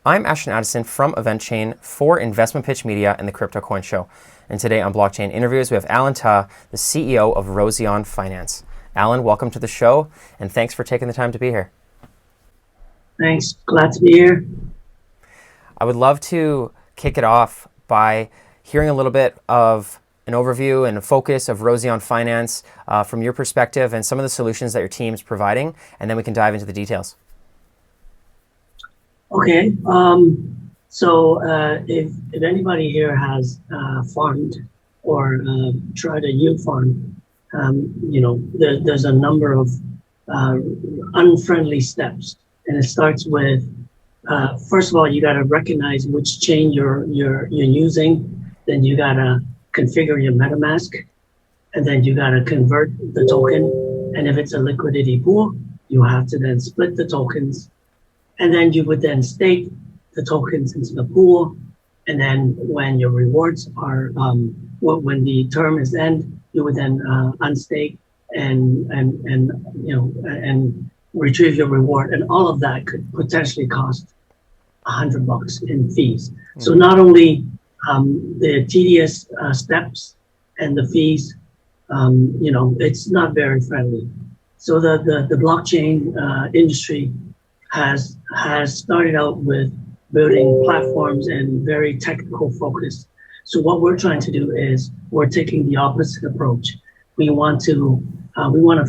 I'm Ashton Addison from Event Chain for InvestmentPitch Media and the Crypto Coin Show. And today on Blockchain Interviews, we have Allan Ta, the CEO of Roseon Finance. Allan, welcome to the show, and thanks for taking the time to be here. Thanks. Glad to be here. I would love to kick it off by hearing a little bit of an overview and a focus of Roseon Finance from your perspective and some of the solutions that your team's providing, and then we can dive into the details. Okay. If anybody here has farmed or tried a yield farm, there's a number of unfriendly steps, and it starts with first of all, you got to recognize which chain you're using. Then you got to configure your MetaMask, and then you got to convert the token. And if it's a liquidity pool, you have to then split the tokens. And then you would then stake the tokens into the pool. And then when your rewards are, when the term is end, you would then unstake and retrieve your reward. And all of that could potentially cost $100 in fees. Mm-hmm. So not only the tedious steps and the fees, it's not very friendly. So the blockchain industry has started out with building platforms and very technical focus. So what we're trying to do is we're taking the opposite approach. We want to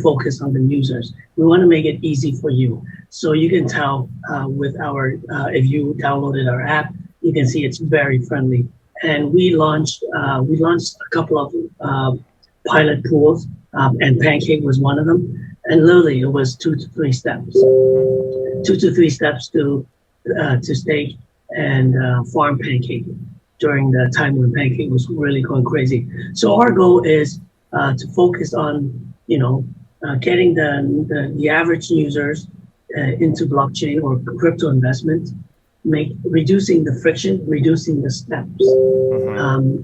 focus on the users. We want to make it easy for you. So you can tell with our if you downloaded our app, you can see it's very friendly. And we launched a couple of pilot pools, and Pancake was one of them. And literally, it was 2 to 3 steps. 2 to 3 steps to stake and farm Pancake during the time when Pancake was really going crazy. So our goal is to focus on getting the average users into blockchain or crypto investment, reducing the friction, reducing the steps,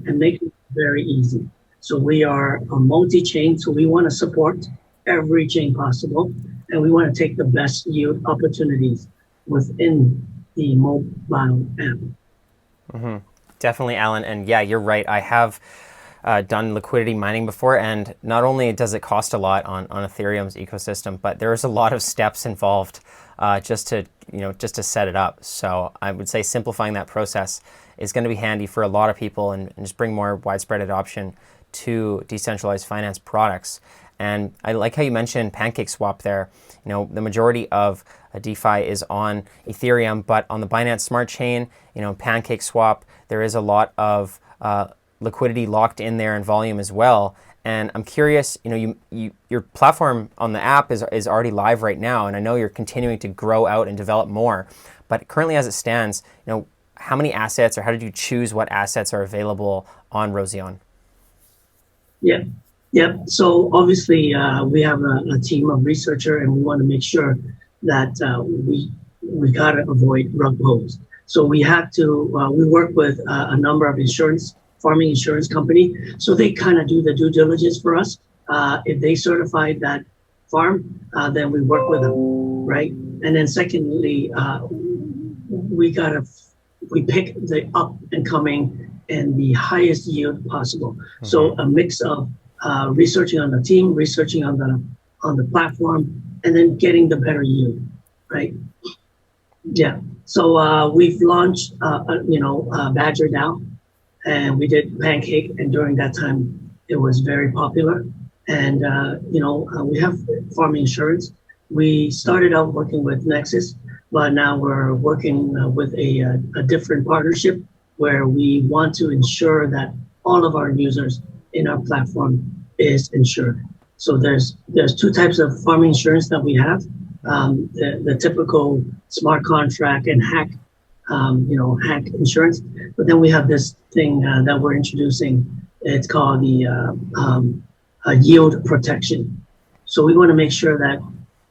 and making it very easy. So we are a multi-chain, so we want to support every chain possible, and we want to take the best yield opportunities within the mobile app. Mm-hmm. Definitely, Allan. And yeah, you're right. I have done liquidity mining before, and not only does it cost a lot on Ethereum's ecosystem, but there's a lot of steps involved just to set it up. So I would say simplifying that process is going to be handy for a lot of people and just bring more widespread adoption to decentralized finance products. And I like how you mentioned Pancake Swap there. The majority of DeFi is on Ethereum, but on the Binance Smart Chain, Pancake Swap, there is a lot of liquidity locked in there and volume as well. And I'm curious, your platform on the app is already live right now, and I know you're continuing to grow out and develop more. But currently, as it stands, how many assets, or how did you choose what assets are available on Roseon? Yeah. So obviously, we have a team of researchers, and we want to make sure that we gotta avoid rug pulls. So we have to. We work with a number of farming insurance company, so they kind of do the due diligence for us. If they certify that farm, then we work with them, right? And then secondly, we pick the up and coming and the highest yield possible. Mm-hmm. So a mix of researching on the team, researching on the platform, and then getting the better yield, right? Yeah. So we've launched, Badger now, and we did Pancake, and during that time, it was very popular. And we have farm insurance. We started out working with Nexus, but now we're working with a different partnership where we want to ensure that all of our users in our platform is insured. So there's 2 types of farm insurance that we have. The typical smart contract and hack insurance. But then we have this thing that we're introducing. It's called the yield protection. So we want to make sure that,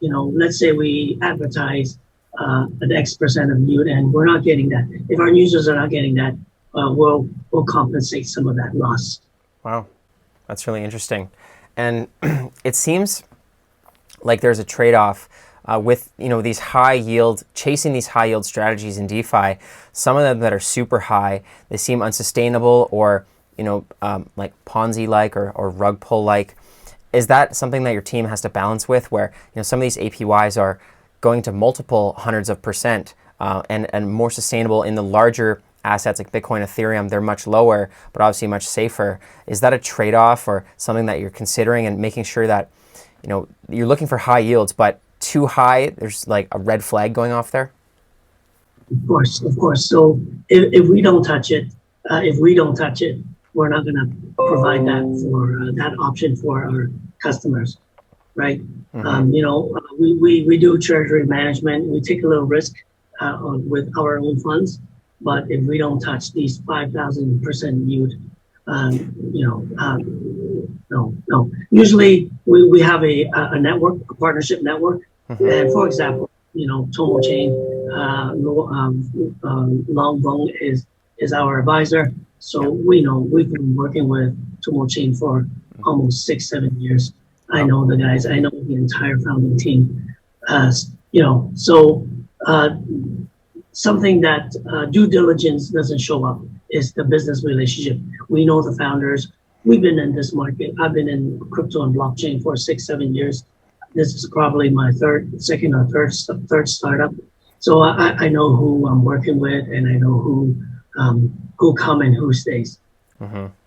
let's say we advertise an X% of yield and we're not getting that. If our users are not getting that, we'll compensate some of that loss. Wow, that's really interesting. And it seems like there's a trade-off with these chasing these high yield strategies in DeFi, some of them that are super high, they seem unsustainable or like Ponzi like or rug pull like. Is that something that your team has to balance with, where some of these APYs are going to multiple hundreds of percent and more sustainable in the larger assets like Bitcoin, Ethereum? They're much lower, but obviously much safer. Is that a trade-off or something that you're considering, and making sure that you're looking for high yields, but too high, there's like a red flag going off there? Of course. So if we don't touch it, we're not going to provide that option for our customers, right? We do treasury management. We take a little risk with our own funds, but if we don't touch these 5,000% yield, no. Usually we have a network, a partnership network, and for example, Tomo Chain, Long Bong is our advisor. So we know we've been working with Tomo Chain for almost 6-7 years. I know the guys. I know the entire founding team. Something that due diligence doesn't show up is the business relationship. We know the founders. We've been in this market. I've been in crypto and blockchain for 6-7 years. This is probably my second or third startup. So I know who I'm working with, and I know who come and who stays.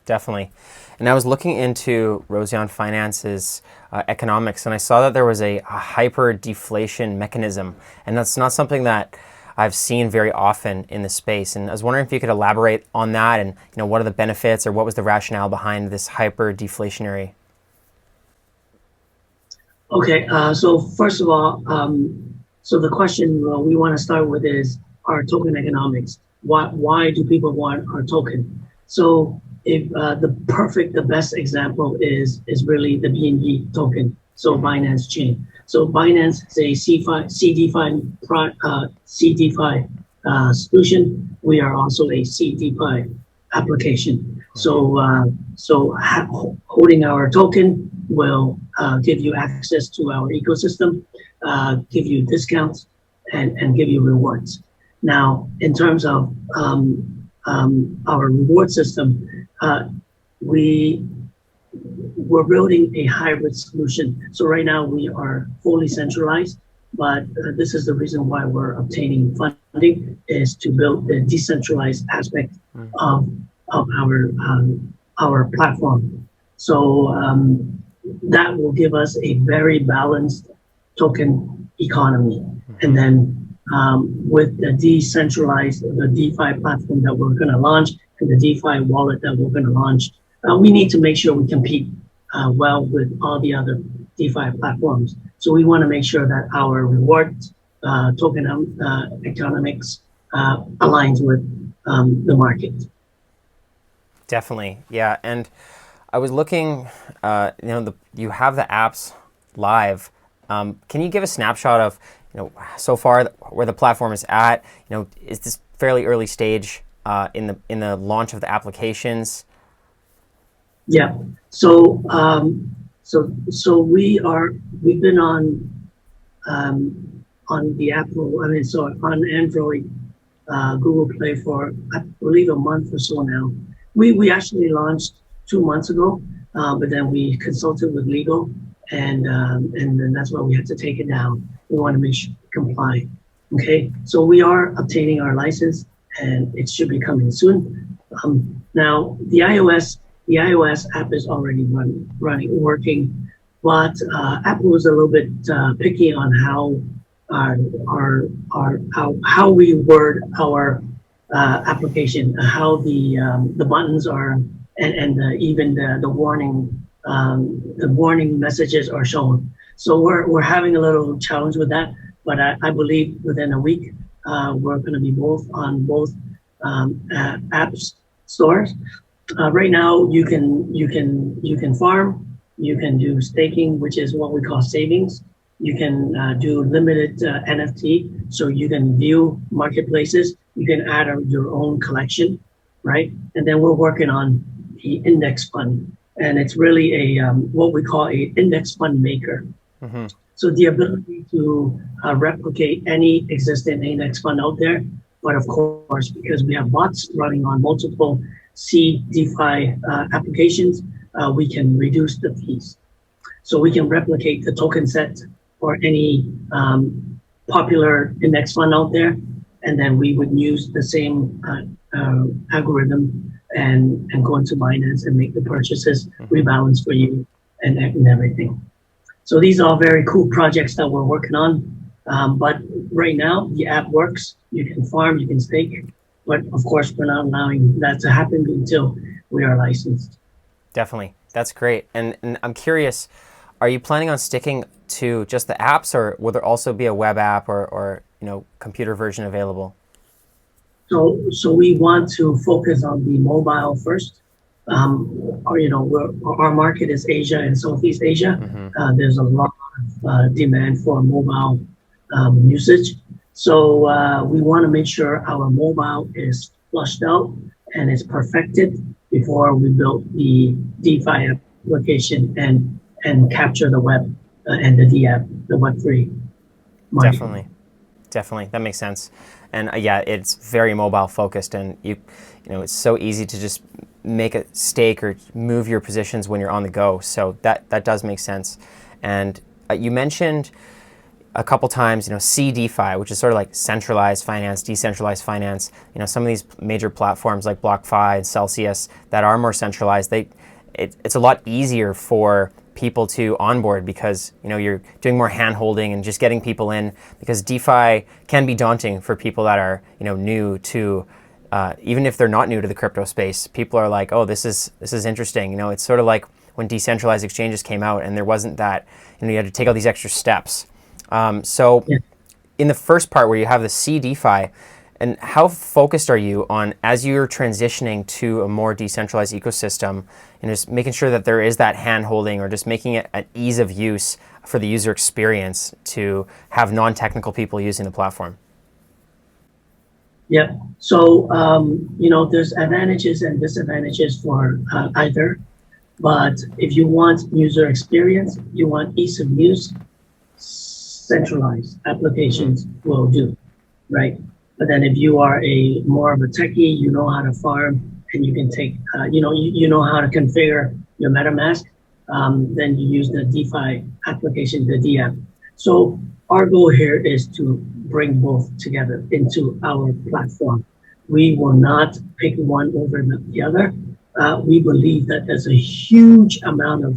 Definitely. And I was looking into Roseon Finance's economics, and I saw that there was a hyper deflation mechanism, and that's not something that I've seen very often in the space. And I was wondering if you could elaborate on that, and what are the benefits, or what was the rationale behind this hyper deflationary? Okay, so first of all, so the question we want to start with is our token economics. Why do people want our token? So if the best example is really the BNB token, so Binance Chain. So Binance is a CDFI solution. We are also a CDFI application. So holding our token will give you access to our ecosystem, give you discounts, and give you rewards. Now, in terms of our reward system, we're building a hybrid solution. So right now we are fully centralized, but this is the reason why we're obtaining funding, is to build the decentralized aspect of our platform. So that will give us a very balanced token economy. And then with the the DeFi platform that we're going to launch, and the DeFi wallet that we're going to launch, we need to make sure we compete well with all the other DeFi platforms. So we want to make sure that our reward token economics aligns with the market. Definitely, yeah. And I was looking, you have the apps live. Can you give a snapshot of, so far where the platform is at? Is this fairly early stage in the launch of the applications? Yeah. So we've been on the Apple. On Android, Google Play for, I believe, a month or so now. We actually launched 2 months ago, but then we consulted with legal, and then that's why we had to take it down. We want to make sure we comply. Okay. So we are obtaining our license, and it should be coming soon. Now the iOS app is already working, but Apple is a little bit picky on how how we word our application, how the buttons are, and even the warning messages are shown. So we're having a little challenge with that, but I believe within a week we're going to be on both app stores. Right now, you can farm, you can do staking, which is what we call savings. You can do limited NFT, so you can view marketplaces. You can add your own collection, right? And then we're working on the index fund, and it's really a what we call a index fund maker. So the ability to replicate any existing index fund out there, but of course, because we have bots running on multiple C DeFi applications, we can reduce the fees. So we can replicate the token set for any popular index fund out there, and then we would use the same algorithm and go into Binance and make the purchases, rebalance for you, and everything. So these are very cool projects that we're working on. But right now, the app works. You can farm, you can stake, but of course, we're not allowing that to happen until we are licensed. Definitely, that's great. And I'm curious, are you planning on sticking to just the apps, or will there also be a web app or computer version available? So we want to focus on the mobile first. Our market is Asia and Southeast Asia. There's a lot of demand for mobile usage. So we want to make sure our mobile is flushed out and is perfected before we build the DeFi application and capture the web and the DApp, the Web3 market. Definitely, that makes sense. And yeah, it's very mobile focused, and it's so easy to just make a stake or move your positions when you're on the go. So that does make sense. And you mentioned a couple times, C DeFi, which is sort of like centralized finance, decentralized finance. Some of these major platforms like BlockFi and Celsius that are more centralized, it's a lot easier for people to onboard because you're doing more hand holding and just getting people in, because DeFi can be daunting for people that are new to even if they're not new to the crypto space. People are like, oh, this is interesting. It's sort of like when decentralized exchanges came out and there wasn't that, you had to take all these extra steps. So in the first part where you have the C DeFi, and how focused are you on, as you're transitioning to a more decentralized ecosystem, and just making sure that there is that hand holding, or just making it an ease of use for the user experience to have non-technical people using the platform? Yeah. So, there's advantages and disadvantages for either. But if you want user experience, you want ease of use, centralized applications will do, right? But then if you are more of a techie, you know how to farm, and you can take, you know how to configure your MetaMask, then you use the DeFi application, the DApp. So our goal here is to bring both together into our platform. We will not pick one over the other. We believe that there's a huge amount of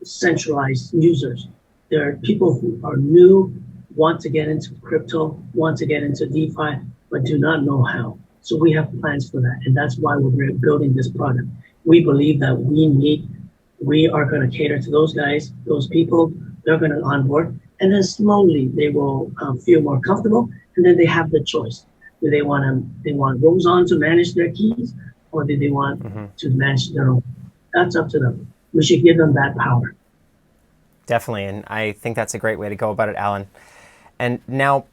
centralized users. There are people who are new, want to get into crypto, want to get into DeFi, but do not know how. So we have plans for that, and that's why we're building this product. We believe that we are going to cater to those guys, those people. They're going to onboard, and then slowly they will feel more comfortable, and then they have the choice. Do they want Roseon to manage their keys, or do they want to manage their own? That's up to them. We should give them that power. Definitely, and I think that's a great way to go about it, Allan. And now,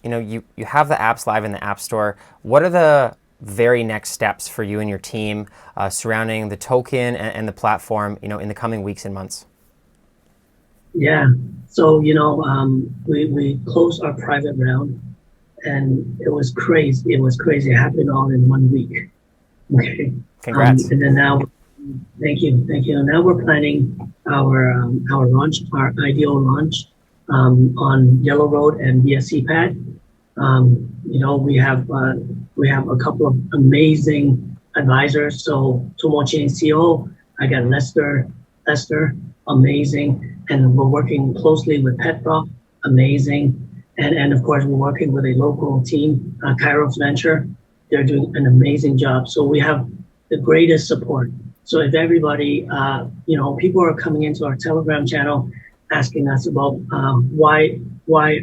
you have the apps live in the App Store. What are the very next steps for you and your team surrounding the token and the platform, in the coming weeks and months? Yeah. So, we closed our private round, and it was crazy. It was crazy. It happened all in 1 week. Okay. Congrats. And then now, thank you. Now we're planning our launch, our IDO launch on Yellow Road and BSC pad. We have a couple of amazing advisors. So Tomo Chain CO, I got Lester, amazing, and we're working closely with Petroff, amazing, and of course we're working with a local team, Kairos Venture. They're doing an amazing job. So we have the greatest support. So if everybody, people are coming into our Telegram channel asking us about why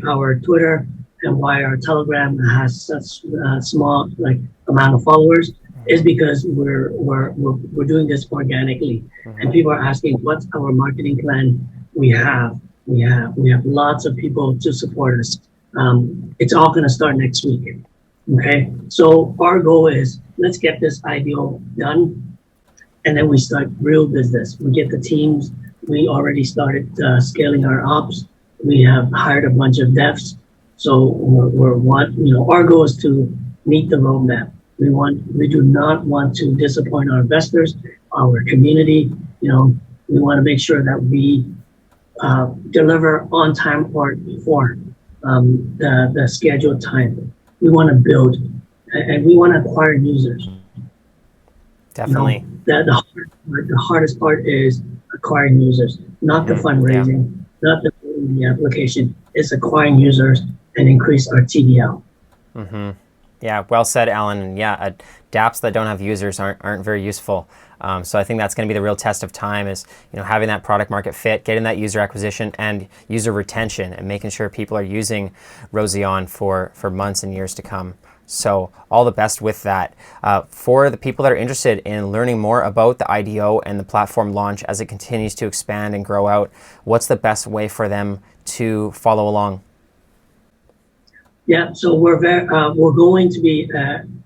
our Twitter and why our Telegram has such small amount of followers, is because we're doing this organically, and people are asking what's our marketing plan. We have lots of people to support us. It's all going to start next week. Okay, so our goal is, let's get this IDO done, and then we start real business. We get the teams, we already started scaling our ops. We have hired a bunch of devs. So our goal is to meet the roadmap. We do not want to disappoint our investors, our community. We want to make sure that we deliver on time or before the scheduled time. We want to build and we want to acquire users. Definitely. The hardest part is acquiring users, not the fundraising, not the application. It's acquiring users and increase our TVL. Yeah, well said, Allan. And yeah, dApps that don't have users aren't very useful. So I think that's going to be the real test of time is having that product market fit, getting that user acquisition and user retention, and making sure people are using Roseon for months and years to come. So all the best with that. For the people that are interested in learning more about the IDO and the platform launch as it continues to expand and grow out, what's the best way for them to follow along? Yeah, so we're going to be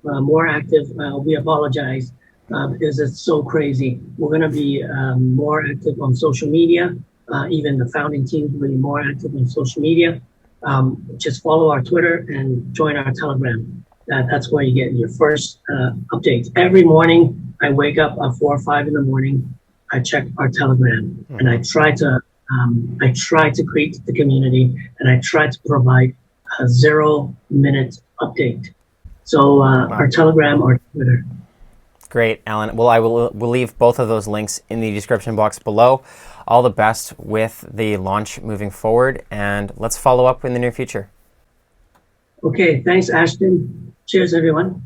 more active. We apologize because it's so crazy. We're going to be more active on social media. Even the founding team will be more active on social media. Just follow our Twitter and join our Telegram. That's where you get your first updates. Every morning, I wake up at 4 or 5 in the morning. I check our Telegram, and I try to create the community, and I try to provide a 0-minute update. So our Telegram or Twitter. Great, Allan. Well, we'll leave both of those links in the description box below. All the best with the launch moving forward, and let's follow up in the near future. Okay, thanks, Ashton. Cheers, everyone.